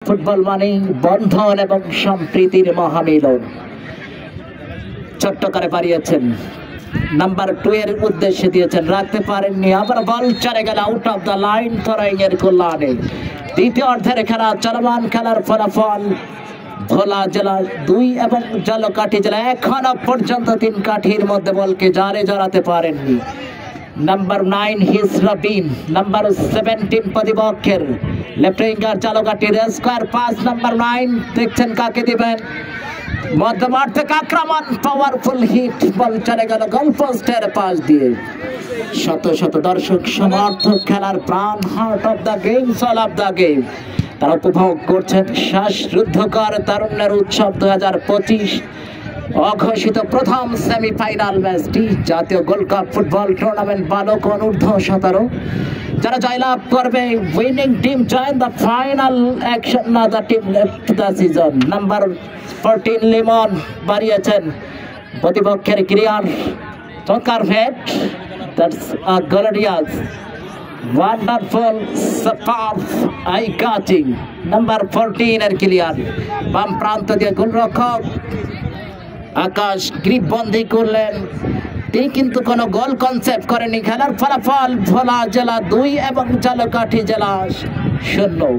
Football মানে বন্ধন এবং সম্প্রীতির মহামিলন। ছোট্ট করে বাড়িয়েছেন, নাম্বার 2 এর উদ্দেশ্যে দিয়েছেন, রাখতে পারেননি, আবার বল চলে গেল out of the line throwing এর কল্যাণে। দ্বিতীয় অর্ধের খেলা চলমান, খেলার ফলাফল ভোলা জেলা 2 এবং ঝালকাঠি জেলা এখনো পর্যন্ত 3 কাঠির মধ্যে বলকে জালে জড়াতে পারেননি। নাম্বার 9 হিসরাবিন, নাম্বার 17 প্রতিপক্ষের লেফট উইঙ্গার ঝালকাঠির স্কয়ার পাস। নাম্বার 9 দেখছেন কাকে দিবেন, মধ্যমাঠ থেকে আক্রমণ, পাওয়ারফুল হিট, বল চলে গেল গোলপোস্টের পাশ দিয়ে। শত শত দর্শক সমর্থক, খেলার প্রাণ, heart of the game, soul of the game, তারা উপভোগ করছেন শ্বাসরুদ্ধকর তারুণ্যের উৎসব 2025 অঘোষিত প্রথম সেমিফাইনাল ম্যাচটি জাতীয় গোল্ড কাপ ফুটবল টুর্নামেন্ট বালক অনূর্ধ্ব 17। যারা জয়লাভ করবে, winning team join the final action, না the team left the season. Number 14 Limon বাড়িয়েছেন, প্রতিপক্ষের ক্রিয়ার চমৎকার head, that's a glorious wonderful super eye catching. Number 14 এর ক্লিয়ার, বাম প্রান্ত দিয়ে গোলরক্ষক আকাশ গ্রিপ বন্দি করলেন, তিনি কিন্তু কোনো গোল কনসেপ্ট করেনি। খেলার ফলাফল ভোলা জেলা 2 এবং ঝালকাঠি জেলা 0।